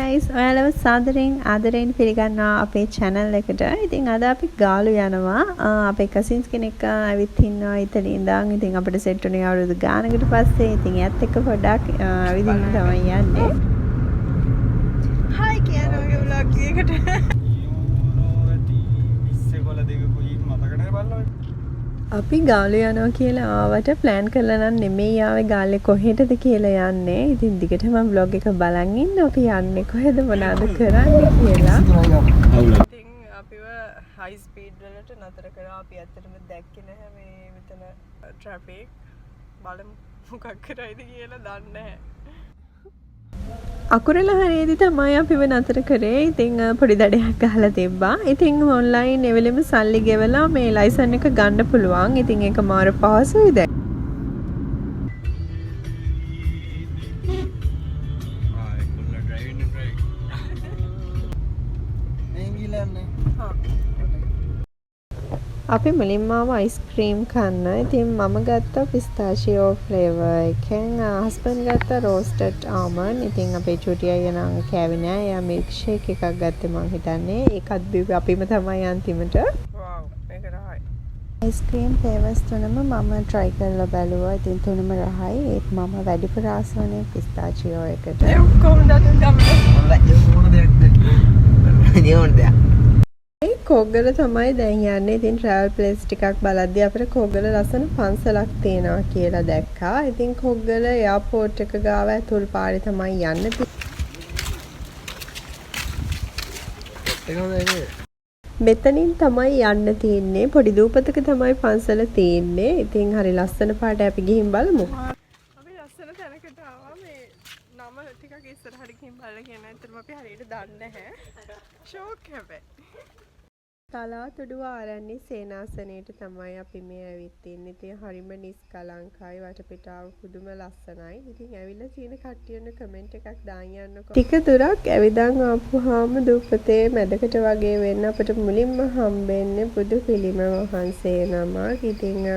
guys, ඔයාලව සාදරයෙන් ආදරයෙන් පිළිගන්නවා අපේ channel එකට. ඉතින් අද අපි ගාලු යනවා. අපේ cousins කෙනෙක් ඇවිත් ඉන්නවා ඉතින් ඉඳන්. ඉතින් අපිට set උනේ අවුරුදු ගානකට පස්සේ. ඉතින් එයත් එක්ක පොඩ්ඩක් ඇවිදින්න තමයි යන්නේ. Hi කියනවා ඔය vlog එකකට. අපි ගාලු යනවා කියලා ආවට plan කරලා නම් නෙමෙයි ආවේ ගාල්ලේ කොහෙටද කියලා යන්නේ. ඉතින් දිගටම vlog එක බලන් ඉන්න අපි යන්නේ කොහෙද මොනවද කරන්නේ කියලා. ඉතින් අපිව high speed වලට නතර කරා. අපි ඇත්තටම දැක්කේ නැහැ මේ මෙතන traffic. බලමු මොකක් කරයිද කියලා දන්නේ නැහැ. අකුරල හරියේදී තමයි අපිව නතර කරේ. ඉතින් පොඩි දඩයක් ගහලා තිබ්බා. ඉතින් ඔන්ලයින් එවෙලෙම සල්ලි ගෙවලා මේ ලයිසන් එක ගන්න පුළුවන්. ඉතින් ඒක මාර පහසුයි දැන්. අපි මුලින්ම ආව අයිස්ක්‍රීම් කන්න. ඉතින් මම ගත්තා පිස්තාචියෝ ෆ්ලේවර් එකෙන්. හස්බන්ඩ් ගත්තා රෝස්ටඩ් ආමන්ඩ්. ඉතින් අපේ චුටි අයියා නම් කෑවේ නෑ. එයා මිල්ක් ෂේක් එකක් ගත්තේ මං හිතන්නේ. ඒකත් බිව්වේ අපිම තමයි අන්තිමට. වව් මේක රහයි. අයිස්ක්‍රීම් ෆ්ලේවර්ස් තුනම මම try කරලා බැලුවා. ඉතින් තුනම රහයි. ඒත් මම වැඩිපුර ආස වුණේ පිස්තාචියෝ එකට. ඒ කොහොමද අද ගමන? කොග්ගල තමයි දැන් යන්නේ. ඉතින් travel place ටිකක් බලද්දී අපිට කොග්ගල ලස්සන පන්සලක් තියෙනවා කියලා දැක්කා. ඉතින් කොග්ගල එයාපෝට් එක ගාව ඇතුල් පාරේ තමයි යන්නේ. මෙතනින් තමයි යන්න තියෙන්නේ. පොඩි දූපතක තමයි පන්සල තියෙන්නේ. ඉතින් හරි ලස්සන පාට අපි ගිහින් බලමු. අපි ලස්සන තැනකට ආවා. මේ නම ටිකක් ඉස්සරහට ගිහින් බලලා කියන ඇත්තටම අපි හරියට දන්නේ නැහැ. ෂෝක් හැබැයි. තලාතුඩු ආරණ්‍ය සේනාසනයට තමයි අපි මේ ඇවිත් ඉන්නේ. ඉතින් හරිම නිස්කලංකයි. වටපිටාව පුදුම ලස්සනයි. ඉතින් ඇවිල්ලා තියෙන කට්ටියන කමෙන්ට් එකක් දාන්න යන්නකෝ. ටික දුරක් ඇවිදන් ආපුවාම දූපතේ මැදකට වගේ වෙන්න අපිට මුලින්ම හම්බෙන්නේ බුදු පිළිම වහන්සේ නමක්. ඉතින්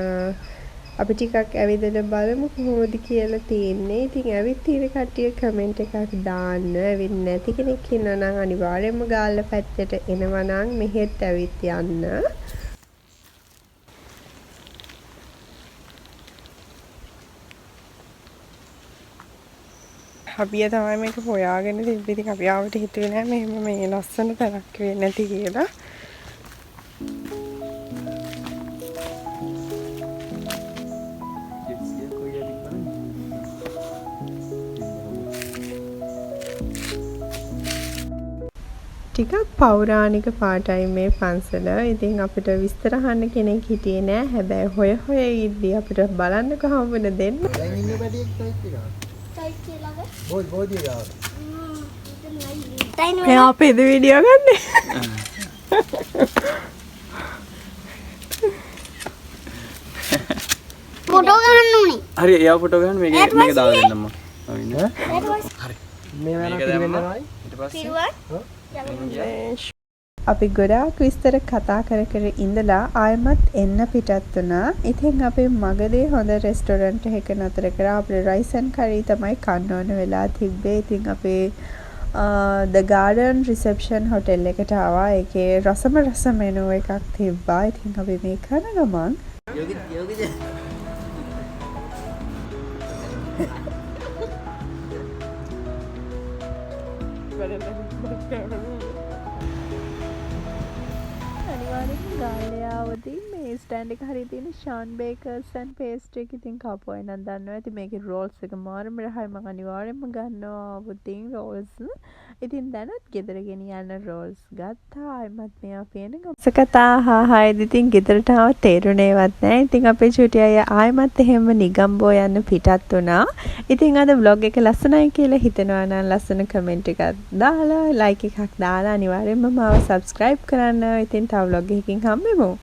අපි ටිකක් ඇවිදලා බලමු කොහොමද කියලා තියෙන්නේ. ඉතින් ඇවිත් තියෙන කට්ටිය කමෙන්ට් එකක් දාන්න. ඇවිත් නැති කෙනෙක් ඉන්නවා නම් අනිවාර්යයෙන්ම ගාල්ල පැත්තට එනවා නම් මෙහෙත් ඇවිත් යන්න. හබිය තමයි මේක හොයාගෙන තිබ්බේ. ඉතින් අපි ආවට හිතුවේ නෑ මෙහෙම මේ ලස්සන තැනක් වෙන්නේ නැති කියලා. ටිකක් පෞරාණික පාටයි මේ පන්සල. ඉතින් අපිට විස්තර අහන්න කෙනෙක් හිටියේ නෑ. හැබැයි හොය ඉද්දි අපිට බලන්නකො හම්බුන දෙන්න. දැන් ඉන්න පැටියෙක් ටයිප් එකක්. ටයිප් කියලා බෝඩි ගාව. එයා අපේ වීඩියෝ ගන්නේ. ෆොටෝ ගන්න උනේ. හරි එයා ෆොටෝ ගන්න මේක දාලා දෙන්නම්ම. හරි. මේ මේක දැම්මා. ඊට පස්සේ අපි ගොඩාක් විස්තර කතා කර ඉඳලා ආයමත් එන්න පිටත් වුණා. ඉතින් අපි මගදී හොඳ රෙස්ටොරන්ට් එකක නතර කරා. අපේ රයිස් ඇන් කරි තමයි කන්න ඕන වෙලා තිබ්බේ. ඉතින් අපේ The Garden Reception Hotel එකට ආවා. ඒකේ රසම මෙනු එකක් තිබ්බා. ඉතින් අපි මේ කරන ගමන් අනිවාර්යෙන් ගාල්ලයාවදී මේ ස්ටෑන්ඩ් එක හරිය තියෙන ෂාන් බේකර්ස් ඇන්ඩ් පේස්ට්‍රි එක ඉතින් කපුවයි නම් දන්නවා ඇති. මේකේ රෝල්ස් එක මාරම රහයි. මම අනිවාර්යෙන්ම ගන්නවා පුතින් රෝල්ස්. ඉතින් දැනුත් ගෙදර ගෙනියන්න රෝල්ස් ගත්තා. ආයිමත් මෙයා පේන ගමසකතා හායිද ඉතින් ගෙදරට ආව තේරුණේවත් නැහැ. ඉතින් අපේ චුටි අයියා ආයිමත් එහෙම නිගම්බෝ යන්න පිටත් වුණා. ඉතින් අද vlog එක ලස්සනයි කියලා හිතනවා නම් ලස්සන කමෙන්ට් එකක් දාලා like එකක් දාලා අනිවාර්යෙන්ම මාව subscribe කරන්න. ඉතින් තව vlog එකකින් හම්බෙමු.